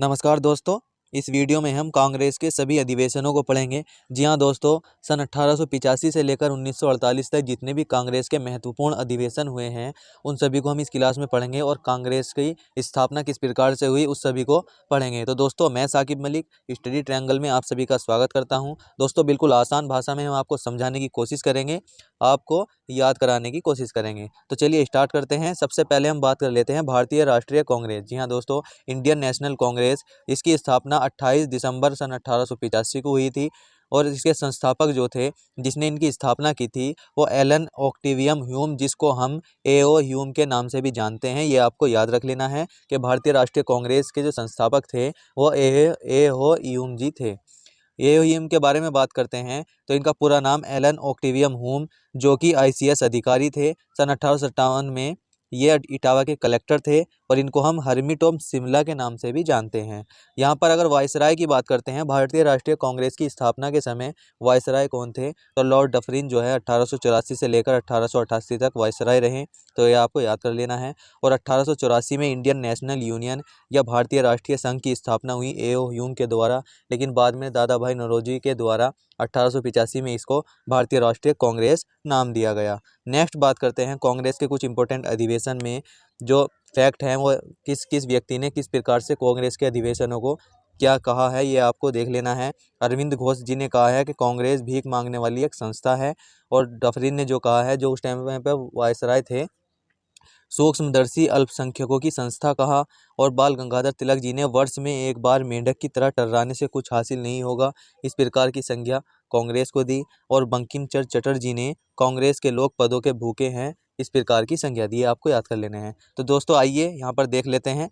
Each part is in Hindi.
नमस्कार दोस्तों। इस वीडियो में हम कांग्रेस के सभी अधिवेशनों को पढ़ेंगे। जी हाँ दोस्तों, सन 1885 से लेकर 1948 तक जितने भी कांग्रेस के महत्वपूर्ण अधिवेशन हुए हैं उन सभी को हम इस क्लास में पढ़ेंगे और कांग्रेस की स्थापना किस प्रकार से हुई उस सभी को पढ़ेंगे। तो दोस्तों, मैं साकिब मलिक स्टडी ट्रायंगल में आप सभी का स्वागत करता हूँ। दोस्तों, बिल्कुल आसान भाषा में हम आपको समझाने की कोशिश करेंगे, आपको याद कराने की कोशिश करेंगे। तो चलिए स्टार्ट करते हैं। सबसे पहले हम बात कर लेते हैं भारतीय राष्ट्रीय कांग्रेस। जी हाँ दोस्तों, इंडियन नेशनल कांग्रेस, इसकी स्थापना 28 दिसंबर सन 1885 को हुई थी और इसके संस्थापक जो थे, जिसने इनकी स्थापना की थी, वो एलन ऑक्टेवियम ह्यूम, जिसको हम एओ ह्यूम के नाम से भी जानते हैं। ये आपको याद रख लेना है कि भारतीय राष्ट्रीय कांग्रेस के जो संस्थापक थे वो एओ ह्यूम जी थे। एओ ह्यूम के बारे में बात करते हैं तो इनका पूरा नाम एलन ऑक्टेवियम ह्यूम, जो कि आईसीएस अधिकारी थे। सन 1857 में ये इटावा के कलेक्टर थे और इनको हम हर्मिटोम शिमला के नाम से भी जानते हैं। यहाँ पर अगर वायसराय की बात करते हैं, भारतीय राष्ट्रीय कांग्रेस की स्थापना के समय वायसराय कौन थे, तो लॉर्ड डफरिन जो है 1884 से लेकर 1888 तक वायसराय रहे। तो ये आपको याद कर लेना है। और 1884 में इंडियन नेशनल यूनियन या भारतीय राष्ट्रीय संघ की स्थापना हुई एओ ह्यूम के द्वारा, लेकिन बाद में दादा भाई नौरोजी के द्वारा 1885 में इसको भारतीय राष्ट्रीय कांग्रेस नाम दिया गया। नेक्स्ट बात करते हैं कांग्रेस के कुछ इंपॉर्टेंट अधिवेशन में जो फैक्ट हैं, वो किस किस व्यक्ति ने किस प्रकार से कांग्रेस के अधिवेशनों को क्या कहा है, ये आपको देख लेना है। अरविंद घोष जी ने कहा है कि कांग्रेस भीख मांगने वाली एक संस्था है, और डफरिन ने जो कहा है, जो उस टाइम पे वायसराय थे, सूक्ष्मदर्शी अल्पसंख्यकों की संस्था कहा। और बाल गंगाधर तिलक जी ने वर्ष में एक बार मेंढक की तरह टर्राने से कुछ हासिल नहीं होगा, इस प्रकार की संज्ञा कांग्रेस को दी। और बंकिम चंद्र चटर्जी ने कांग्रेस के लोग पदों के भूखे हैं, इस प्रकार की संज्ञा दी। आपको याद कर लेने हैं। तो दोस्तों आइए यहाँ पर देख लेते हैं।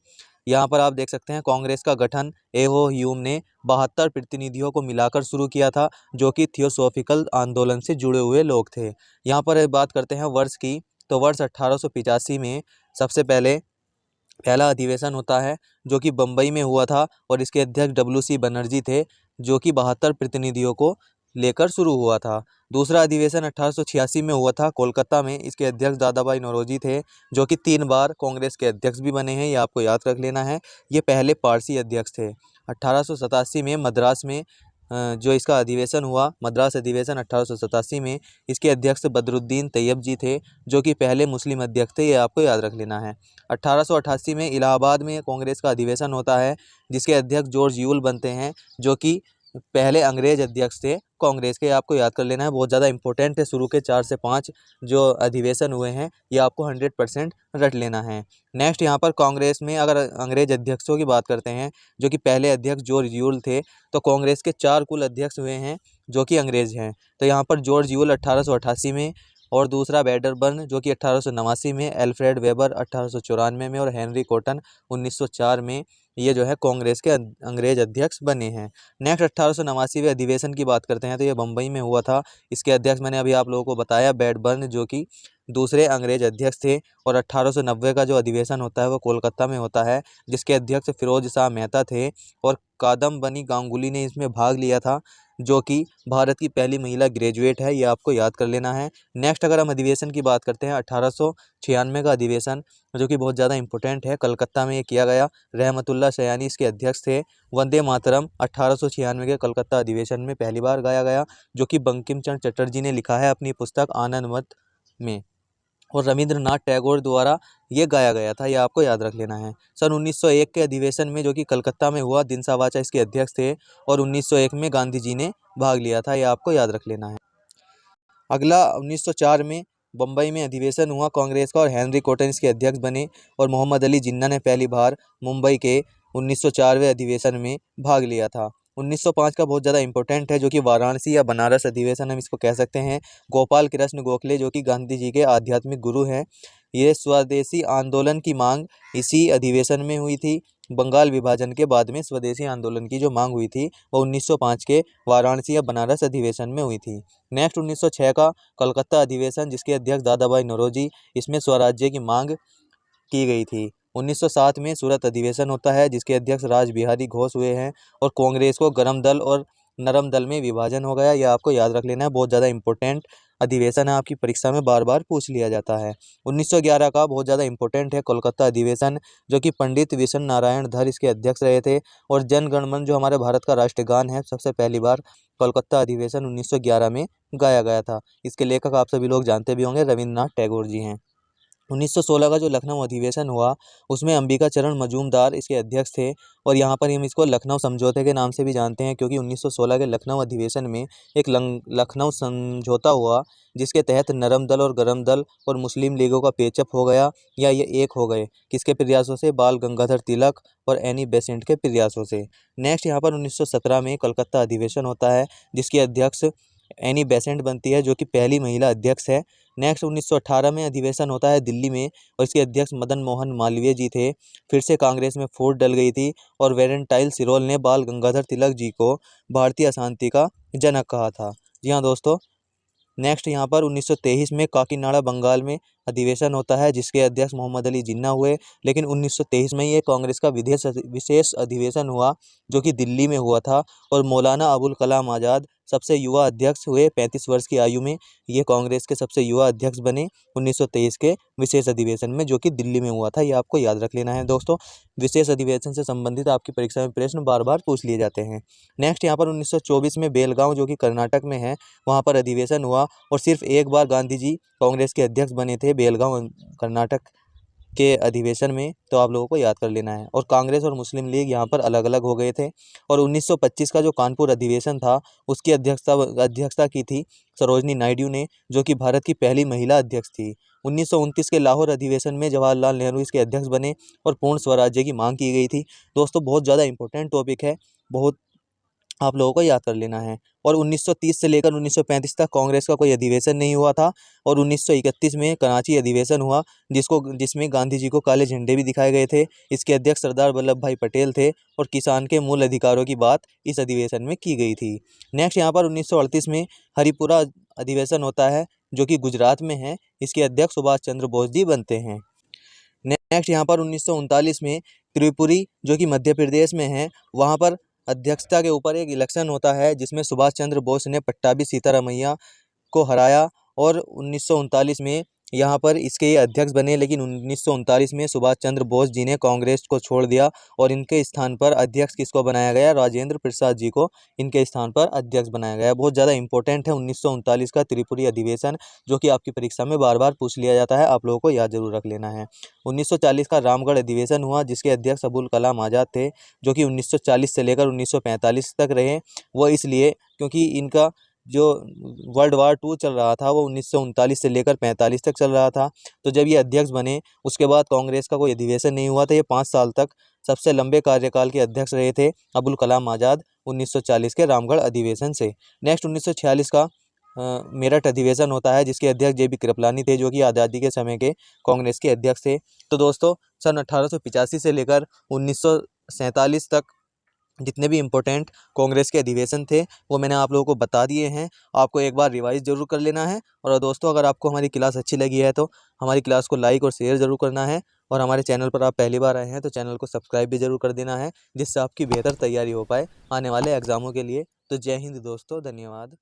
यहाँ पर आप देख सकते हैं कांग्रेस का गठन एओ ह्यूम ने 72 प्रतिनिधियों को मिलाकर शुरू किया था, जो कि थियोसॉफिकल आंदोलन से जुड़े हुए लोग थे। यहाँ पर बात करते हैं वर्ष की, तो वर्ष 1885 में सबसे पहले पहला अधिवेशन होता है जो कि बम्बई में हुआ था, और इसके अध्यक्ष डब्ल्यू.सी. बनर्जी थे, जो कि 72 प्रतिनिधियों को लेकर शुरू हुआ था। दूसरा अधिवेशन 1886 में हुआ था कोलकाता में, इसके अध्यक्ष दादा भाई नौरोजी थे, जो कि 3 बार कांग्रेस के अध्यक्ष भी बने हैं, ये आपको याद रख लेना है। ये पहले पारसी अध्यक्ष थे। 1887 में मद्रास में जो इसका अधिवेशन हुआ, मद्रास अधिवेशन 1887 में, इसके अध्यक्ष बदरुद्दीन तैयब जी थे, जो कि पहले मुस्लिम अध्यक्ष थे, ये आपको याद रख लेना है। 1888 में इलाहाबाद में कांग्रेस का अधिवेशन होता है, जिसके अध्यक्ष जॉर्ज यूल बनते हैं, जो कि पहले अंग्रेज अध्यक्ष थे कांग्रेस के। आपको याद कर लेना है, बहुत ज़्यादा इंपॉर्टेंट है। शुरू के 4 से 5 जो अधिवेशन हुए हैं ये आपको 100% रट लेना है। नेक्स्ट यहाँ पर कांग्रेस में अगर अंग्रेज अध्यक्षों की बात करते हैं, जो कि पहले अध्यक्ष जॉर्ज यूल थे, तो कांग्रेस के 4 कुल अध्यक्ष हुए हैं जो कि अंग्रेज हैं। तो यहाँ पर जॉर्ज यूल 1888 में, और दूसरा वेडरबर्न जो कि 1889 में, एल्फ्रेड वेबर 1894 में, और हेनरी कॉटन 1904 में, ये जो है कांग्रेस के अंग्रेज अध्यक्ष बने हैं। नेक्स्ट 1889वें अधिवेशन की बात करते हैं, तो ये बम्बई में हुआ था। इसके अध्यक्ष मैंने अभी आप लोगों को बताया, वेडबर्न, जो कि दूसरे अंग्रेज अध्यक्ष थे। और 1890 का जो अधिवेशन होता है वो कोलकाता में होता है, जिसके अध्यक्ष फिरोज शाह मेहता थे, और कादम्बनी गांगुली ने इसमें भाग लिया था, जो कि भारत की पहली महिला ग्रेजुएट है, ये आपको याद कर लेना है। नेक्स्ट अगर हम अधिवेशन की बात करते हैं, 1896 का अधिवेशन, जो कि बहुत ज़्यादा इंपॉर्टेंट है, कलकत्ता में ये किया गया। रहमतुल्लाह सयानी इसके अध्यक्ष थे। वंदे मातरम 1896 के कलकत्ता अधिवेशन में पहली बार गाया गया, जो कि बंकिम चंद्र चटर्जी ने लिखा है अपनी पुस्तक आनंदमठ में, और रविंद्रनाथ टैगोर द्वारा ये गाया गया था, ये आपको याद रख लेना है। सन 1901 के अधिवेशन में, जो कि कलकत्ता में हुआ, दिनसा वाचा इसके अध्यक्ष थे, और 1901 में गांधी जी ने भाग लिया था, ये आपको याद रख लेना है। अगला 1904 में बम्बई में अधिवेशन हुआ कांग्रेस का, और हेनरी कॉटन इसके अध्यक्ष बने, और मोहम्मद अली जिन्ना ने पहली बार मुंबई के 1904वें अधिवेशन में भाग लिया था। 1905 का बहुत ज़्यादा इंपॉर्टेंट है, जो कि वाराणसी या बनारस अधिवेशन हम इसको कह सकते हैं। गोपाल कृष्ण गोखले, जो कि गांधी जी के आध्यात्मिक गुरु हैं, ये स्वदेशी आंदोलन की मांग इसी अधिवेशन में हुई थी। बंगाल विभाजन के बाद में स्वदेशी आंदोलन की जो मांग हुई थी वो 1905 के वाराणसी या बनारस अधिवेशन में हुई थी। नेक्स्ट 1906 का कलकत्ता अधिवेशन, जिसके अध्यक्ष दादा भाई नौरोजी, इसमें स्वराज्य की मांग की गई थी। 1907 में सूरत अधिवेशन होता है, जिसके अध्यक्ष राज बिहारी घोष हुए हैं, और कांग्रेस को गरम दल और नरम दल में विभाजन हो गया, यह आपको याद रख लेना है, बहुत ज़्यादा इंपॉर्टेंट अधिवेशन है, आपकी परीक्षा में बार बार पूछ लिया जाता है। 1911 का बहुत ज़्यादा इंपॉर्टेंट है कोलकाता अधिवेशन, जो कि पंडित विशन नारायण धर इसके अध्यक्ष रहे थे। और जन गण मन जो हमारे भारत का राष्ट्रगान है, सबसे पहली बार कोलकाता अधिवेशन 1911 में गाया गया था। इसके लेखक आप सभी लोग जानते भी होंगे, रविंद्रनाथ टैगोर जी हैं। 1916 का जो लखनऊ अधिवेशन हुआ, उसमें अंबिका चरण मजूमदार इसके अध्यक्ष थे। और यहाँ पर हम इसको लखनऊ समझौते के नाम से भी जानते हैं, क्योंकि 1916 के लखनऊ अधिवेशन में एक लखनऊ समझौता हुआ, जिसके तहत नरम दल और गरम दल और मुस्लिम लीगों का पेचअप हो गया, या ये एक हो गए। किसके प्रयासों से? बाल गंगाधर तिलक और एनी बेसेंट के प्रयासों से। नेक्स्ट यहाँ पर 1917 में कलकत्ता अधिवेशन होता है, जिसकी अध्यक्ष एनी बेसेंट बनती है, जो कि पहली महिला अध्यक्ष है। नेक्स्ट 1918 में अधिवेशन होता है दिल्ली में, और इसके अध्यक्ष मदन मोहन मालवीय जी थे। फिर से कांग्रेस में फूट डल गई थी, और वेलेंटाइन सिरोल ने बाल गंगाधर तिलक जी को भारतीय अशांति का जनक कहा था। जी हाँ दोस्तों। नेक्स्ट यहाँ पर 1923 में काकीनाडा बंगाल में अधिवेशन होता है, जिसके अध्यक्ष मोहम्मद अली जिन्ना हुए। लेकिन 1923 में ये कांग्रेस का विशेष अधिवेशन हुआ, जो कि दिल्ली में हुआ था, और मौलाना अबुल कलाम आज़ाद सबसे युवा अध्यक्ष हुए 35 वर्ष की आयु में। ये कांग्रेस के सबसे युवा अध्यक्ष बने 1923 के विशेष अधिवेशन में, जो कि दिल्ली में हुआ था। ये आपको याद रख लेना है दोस्तों। विशेष अधिवेशन से संबंधित आपकी परीक्षा में प्रश्न बार बार पूछ लिए जाते हैं। नेक्स्ट यहाँ पर 1924 में बेलगांव, जो कि कर्नाटक में है, वहाँ पर अधिवेशन हुआ, और सिर्फ एक बार गांधी जी कांग्रेस के अध्यक्ष बने थे बेलगांव कर्नाटक के अधिवेशन में, तो आप लोगों को याद कर लेना है। और कांग्रेस और मुस्लिम लीग यहाँ पर अलग अलग हो गए थे। और 1925 का जो कानपुर अधिवेशन था, उसकी अध्यक्षता की थी सरोजनी नायडू ने, जो कि भारत की पहली महिला अध्यक्ष थी। 1929 के लाहौर अधिवेशन में जवाहरलाल नेहरू इसके अध्यक्ष बने, और पूर्ण स्वराज्य की मांग की गई थी। दोस्तों बहुत ज़्यादा इंपॉर्टेंट टॉपिक है, बहुत आप लोगों को याद कर लेना है। और 1930 से लेकर 1935 तक कांग्रेस का कोई अधिवेशन नहीं हुआ था, और 1931 में कराची अधिवेशन हुआ, जिसमें गांधी जी को काले झंडे भी दिखाए गए थे। इसके अध्यक्ष सरदार वल्लभ भाई पटेल थे, और किसान के मूल अधिकारों की बात इस अधिवेशन में की गई थी। नेक्स्ट यहाँ पर 1938 में हरिपुरा अधिवेशन होता है, जो कि गुजरात में है। इसके अध्यक्ष सुभाष चंद्र बोस जी बनते हैं। नेक्स्ट यहाँ पर 1939 में त्रिपुरी, जो कि मध्य प्रदेश में है, वहाँ पर अध्यक्षता के ऊपर एक इलेक्शन होता है, जिसमें सुभाष चंद्र बोस ने पट्टाभी सीतारामैया को हराया, और 1939 में यहाँ पर इसके ये अध्यक्ष बने। लेकिन 1939 में सुभाष चंद्र बोस जी ने कांग्रेस को छोड़ दिया, और इनके स्थान पर अध्यक्ष किसको बनाया गया? राजेंद्र प्रसाद जी को इनके स्थान पर अध्यक्ष बनाया गया। बहुत ज़्यादा इंपॉर्टेंट है 1939 का त्रिपुरी अधिवेशन, जो कि आपकी परीक्षा में बार बार पूछ लिया जाता है, आप लोगों को याद जरूर रख लेना है। 1940 का रामगढ़ अधिवेशन हुआ, जिसके अध्यक्ष अबुल कलाम आज़ाद थे, जो कि 1940 से लेकर 1945 तक रहे। वो इसलिए क्योंकि इनका जो वर्ल्ड वार 2 चल रहा था, वो 1939 से लेकर 45 तक चल रहा था। तो जब ये अध्यक्ष बने, उसके बाद कांग्रेस का कोई अधिवेशन नहीं हुआ था। ये 5 साल तक सबसे लंबे कार्यकाल के अध्यक्ष रहे थे अबुल कलाम आज़ाद 1940 के रामगढ़ अधिवेशन से। नेक्स्ट 1946 का मेरठ अधिवेशन होता है, जिसके अध्यक्ष JB कृपलानी थे, जो कि आज़ादी के समय के कांग्रेस के अध्यक्ष थे। तो दोस्तों सन 1885 से लेकर 1947 तक जितने भी इम्पोर्टेंट कांग्रेस के अधिवेशन थे, वो मैंने आप लोगों को बता दिए हैं। आपको एक बार रिवाइज जरूर कर लेना है। और दोस्तों अगर आपको हमारी क्लास अच्छी लगी है, तो हमारी क्लास को लाइक और शेयर ज़रूर करना है। और हमारे चैनल पर आप पहली बार आए हैं, तो चैनल को सब्सक्राइब भी ज़रूर कर देना है, जिससे आपकी बेहतर तैयारी हो पाए आने वाले एग्ज़ामों के लिए। तो जय हिंद दोस्तों, धन्यवाद।